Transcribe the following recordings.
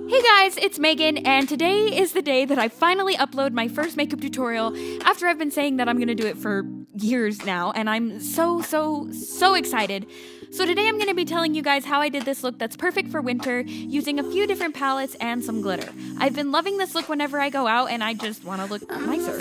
Hey guys, it's Megan, and today is the day that I finally upload my first makeup tutorial after I've been saying that I'm gonna do it for years now, and I'm so excited. So today I'm going to be telling you guys how I did this look that's perfect for winter using a few different palettes and some glitter. I've been loving this look whenever I go out and I just want to look nicer.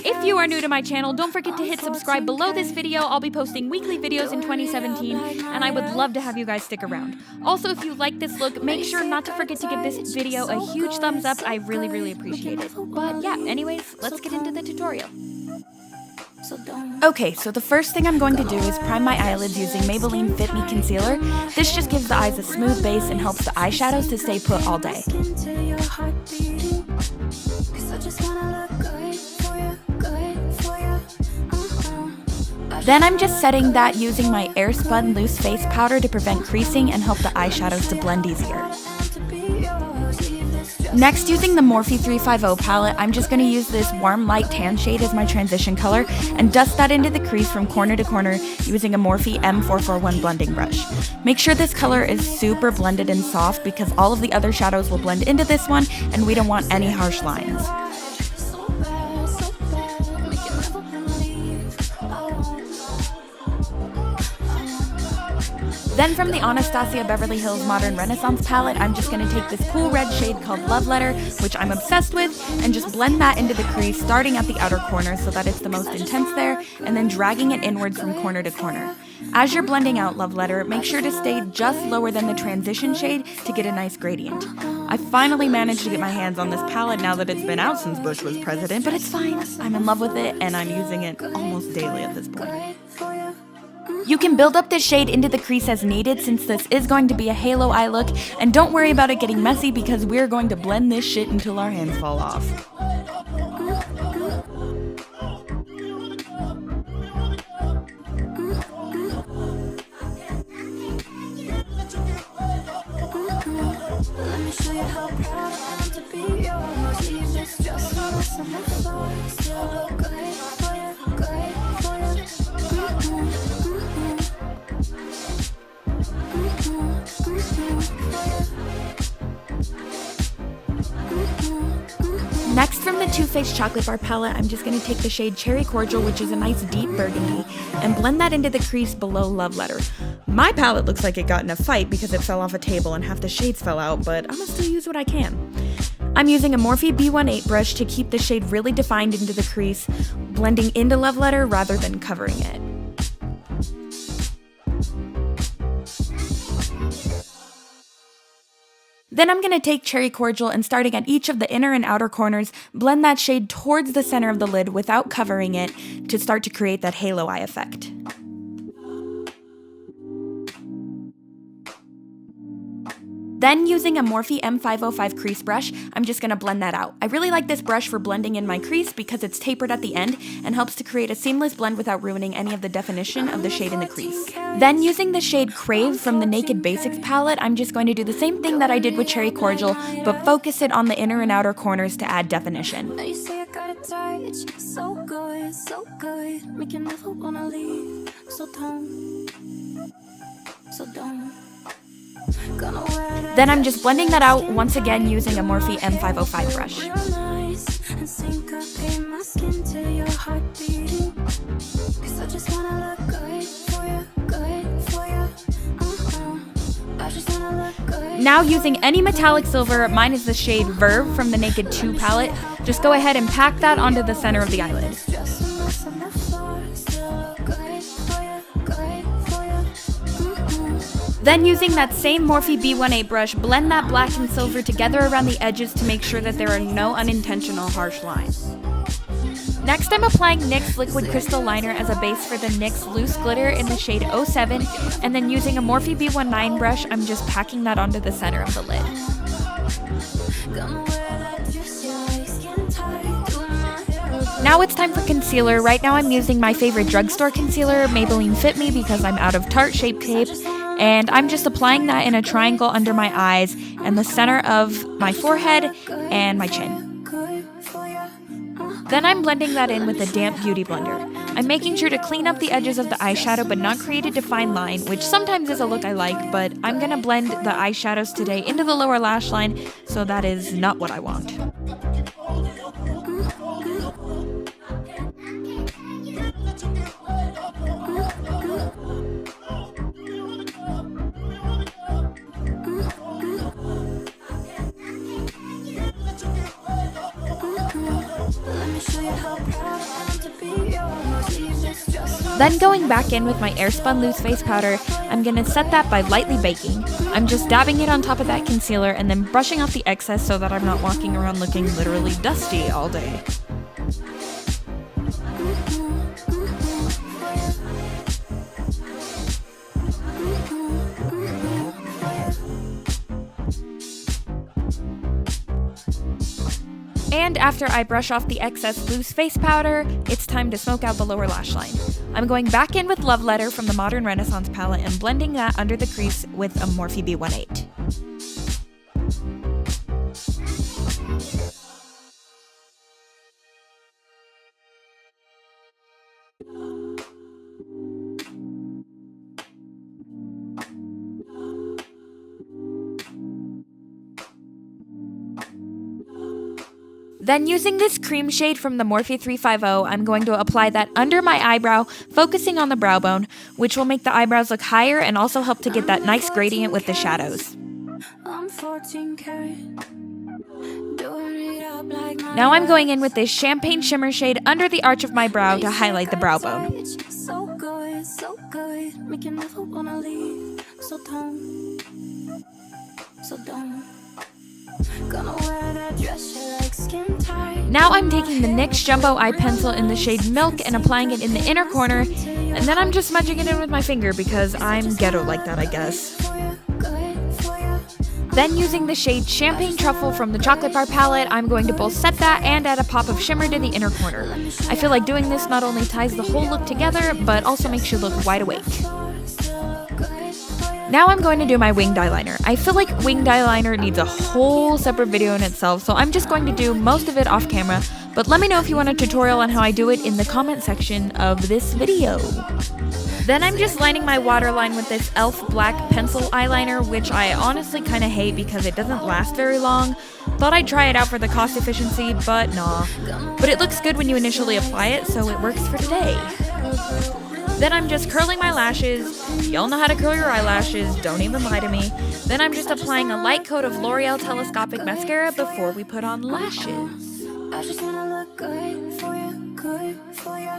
If you are new to my channel, don't forget to hit subscribe below this video. I'll be posting weekly videos in 2017 and I would love to have you guys stick around. Also, if you like this look, make sure not to forget to give this video a huge thumbs up. I really appreciate it. But yeah, anyways, let's get into the tutorial. Okay, so the first thing I'm going to do is prime my eyelids using Maybelline FItMe Concealer. This just gives the eyes a smooth base and helps the eyeshadows to stay put all day. Then I'm just setting that using my Airspun loose face powder to prevent creasing and help the eyeshadows to blend easier. Next, using the Morphe 350 palette, I'm just going to use this warm light tan shade as my transition color and dust that into the crease from corner to corner using a Morphe M441 blending brush. Make sure this color is super blended and soft because all of the other shadows will blend into this one and we don't want any harsh lines. Then from the Anastasia Beverly Hills Modern Renaissance palette, I'm just going to take this cool red shade called Love Letter, which I'm obsessed with, and just blend that into the crease, starting at the outer corner so that it's the most intense there, and then dragging it inwards from corner to corner. As you're blending out Love Letter, make sure to stay just lower than the transition shade to get a nice gradient. I finally managed to get my hands on this palette now that it's been out since Bush was president, but it's fine. I'm in love with it, and I'm using it almost daily at this point. You can build up this shade into the crease as needed since this is going to be a halo eye look, and don't worry about it getting messy because we're going to blend this shit until our hands fall off. Next, from the Too Faced Chocolate Bar palette, I'm just going to take the shade Cherry Cordial, which is a nice deep burgundy, and blend that into the crease below Love Letter. My palette looks like it got in a fight because it fell off a table and half the shades fell out, but I'm going to still use what I can. I'm using a Morphe B18 brush to keep the shade really defined into the crease, blending into Love Letter rather than covering it. Then I'm going to take Cherry Cordial and starting at each of the inner and outer corners, blend that shade towards the center of the lid without covering it to start to create that halo eye effect. Then using a Morphe M505 crease brush, I'm just going to blend that out. I really like this brush for blending in my crease because it's tapered at the end and helps to create a seamless blend without ruining any of the definition of the shade in the crease. Then using the shade Crave from the Naked Basics palette, I'm just going to do the same thing that I did with Cherry Cordial, but focus it on the inner and outer corners to add definition. Then I'm just blending that out once again using a Morphe M505 brush. Now using any metallic silver, mine is the shade Verve from the Naked 2 palette, just go ahead and pack that onto the center of the eyelid. Then using that same Morphe B18 brush, blend that black and silver together around the edges to make sure that there are no unintentional harsh lines. Next, I'm applying NYX Liquid Crystal Liner as a base for the NYX Loose Glitter in the shade 07, and then using a Morphe B19 brush, I'm just packing that onto the center of the lid. Now it's time for concealer. Right now I'm using my favorite drugstore concealer, Maybelline FItMe, because I'm out of Tarte Shape Tape. And I'm just applying that in a triangle under my eyes and the center of my forehead and my chin. Then I'm blending that in with a damp beauty blender. I'm making sure to clean up the edges of the eyeshadow but not create a defined line, which sometimes is a look I like, but I'm gonna blend the eyeshadows today into the lower lash line, so that is not what I want. Then going back in with my Airspun loose face powder, I'm gonna set that by lightly baking. I'm just dabbing it on top of that concealer and then brushing off the excess so that I'm not walking around looking literally dusty all day. And after I brush off the excess loose face powder, it's time to smoke out the lower lash line. I'm going back in with Love Letter from the Modern Renaissance palette and blending that under the crease with a Morphe B18. Then using this cream shade from the Morphe 350, I'm going to apply that under my eyebrow, focusing on the brow bone, which will make the eyebrows look higher and also help to get that nice gradient with the shadows. Now I'm going in with this champagne shimmer shade under the arch of my brow to highlight the brow bone. Now I'm taking the NYX Jumbo Eye Pencil in the shade Milk and applying it in the inner corner, and then I'm just smudging it in with my finger because I'm ghetto like that, I guess. Then using the shade Champagne Truffle from the Chocolate Bar palette, I'm going to both set that and add a pop of shimmer to the inner corner. I feel like doing this not only ties the whole look together, but also makes you look wide awake. Now I'm going to do my winged eyeliner. I feel like winged eyeliner needs a whole separate video in itself, so I'm just going to do most of it off camera, but let me know if you want a tutorial on how I do it in the comment section of this video. Then I'm just lining my waterline with this e.l.f. Black Pencil Eyeliner, which I honestly kind of hate because it doesn't last very long. Thought I'd try it out for the cost efficiency, but nah. But it looks good when you initially apply it, so it works for today. Then I'm just curling my lashes. Y'all know how to curl your eyelashes, don't even lie to me. Then I'm just applying a light coat of L'Oreal Telescopic Mascara before we put on lashes. I just wanna look good for you, good for you.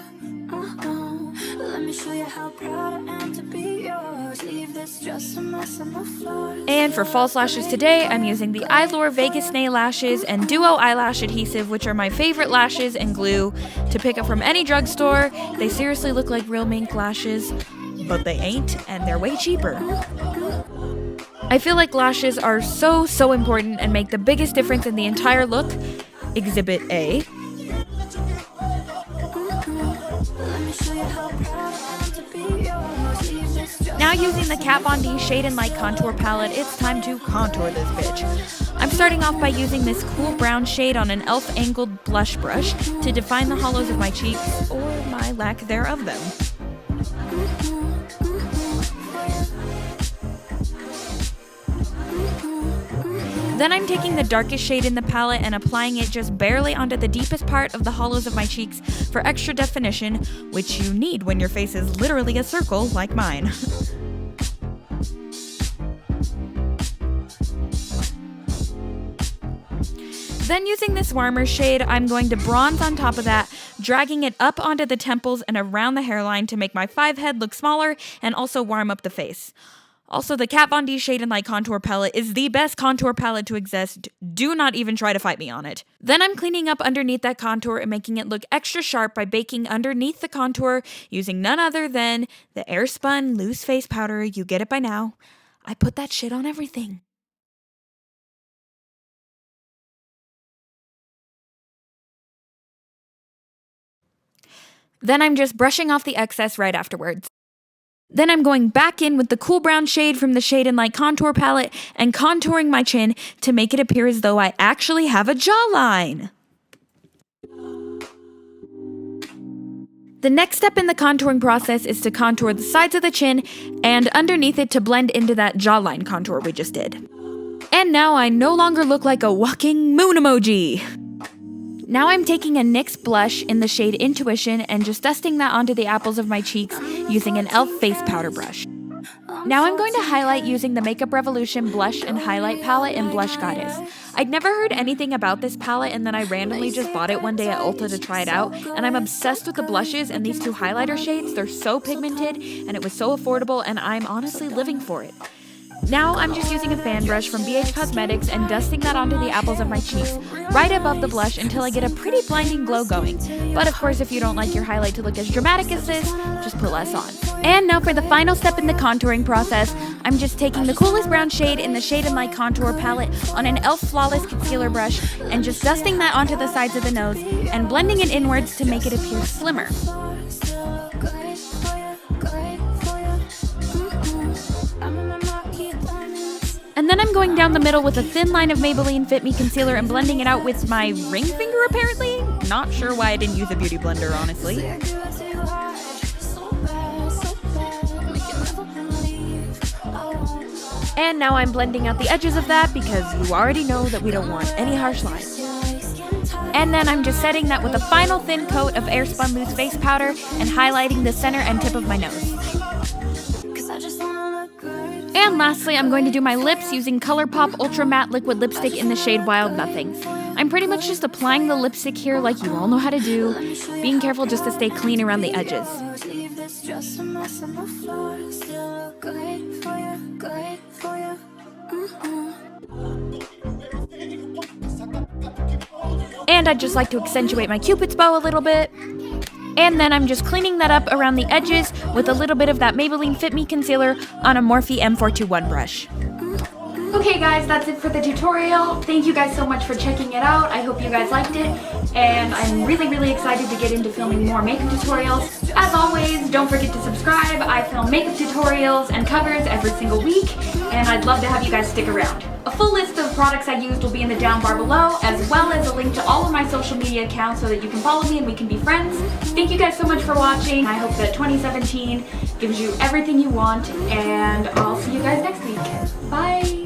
Let me show you how proud I am to be yours. Leave this dress a mess on the floor. And for false lashes today, I'm using the Eyelure Vegas Nail Lashes and Duo Eyelash Adhesive, which are my favorite lashes and glue to pick up from any drugstore. They seriously look like real mink lashes, but they ain't, and they're way cheaper. I feel like lashes are so important and make the biggest difference in the entire look. Exhibit A. Now using the Kat Von D Shade and Light Contour Palette, it's time to contour this bitch. I'm starting off by using this cool brown shade on an e.l.f. angled blush brush to define the hollows of my cheeks, or my lack thereof them. Then I'm taking the darkest shade in the palette and applying it just barely onto the deepest part of the hollows of my cheeks for extra definition, which you need when your face is literally a circle like mine. Then using this warmer shade, I'm going to bronze on top of that, dragging it up onto the temples and around the hairline to make my 5 head look smaller and also warm up the face. Also, the Kat Von D Shade and Light Contour Palette is the best contour palette to exist. Do not even try to fight me on it. Then I'm cleaning up underneath that contour and making it look extra sharp by baking underneath the contour using none other than the Airspun Loose Face Powder. You get it by now. I put that shit on everything. Then I'm just brushing off the excess right afterwards. Then I'm going back in with the cool brown shade from the Shade and Light Contour Palette and contouring my chin to make it appear as though I actually have a jawline. The next step in the contouring process is to contour the sides of the chin and underneath it to blend into that jawline contour we just did. And now I no longer look like a walking moon emoji. Now I'm taking a NYX blush in the shade Intuition and just dusting that onto the apples of my cheeks using an e.l.f. face powder brush. Now I'm going to highlight using the Makeup Revolution Blush and Highlight Palette in Blush Goddess. I'd never heard anything about this palette, and then I randomly just bought it one day at Ulta to try it out, and I'm obsessed with the blushes and these two highlighter shades. They're so pigmented, and it was so affordable, and I'm honestly living for it. Now I'm just using a fan brush from BH Cosmetics and dusting that onto the apples of my cheeks, right above the blush until I get a pretty blinding glow going. But of course, if you don't like your highlight to look as dramatic as this, just put less on. And now for the final step in the contouring process, I'm just taking the coolest brown shade in the Shade of My Contour palette on an e.l.f. Flawless Concealer brush and just dusting that onto the sides of the nose and blending it inwards to make it appear slimmer. And then I'm going down the middle with a thin line of Maybelline FItMe concealer and blending it out with my ring finger, apparently. Not sure why I didn't use a beauty blender, honestly. And now I'm blending out the edges of that because you already know that we don't want any harsh lines. And then I'm just setting that with a final thin coat of Airspun Loose Face Powder and highlighting the center and tip of my nose. And lastly, I'm going to do my lips using ColourPop Ultra Matte Liquid Lipstick in the shade Wild Nothing. I'm pretty much just applying the lipstick here like you all know how to do, being careful just to stay clean around the edges. And I'd just like to accentuate my Cupid's bow a little bit. And then I'm just cleaning that up around the edges with a little bit of that Maybelline FItMe concealer on a Morphe M421 brush. Okay guys, that's it for the tutorial. Thank you guys so much for checking it out. I hope you guys liked it. And I'm really excited to get into filming more makeup tutorials. As always, don't forget to subscribe. I film makeup tutorials and covers every single week. And I'd love to have you guys stick around. A full list of products I used will be in the down bar below, as well as a link to all of my social media accounts so that you can follow me and we can be friends. Thank you guys so much for watching. I hope that 2017 gives you everything you want, and I'll see you guys next week. Bye!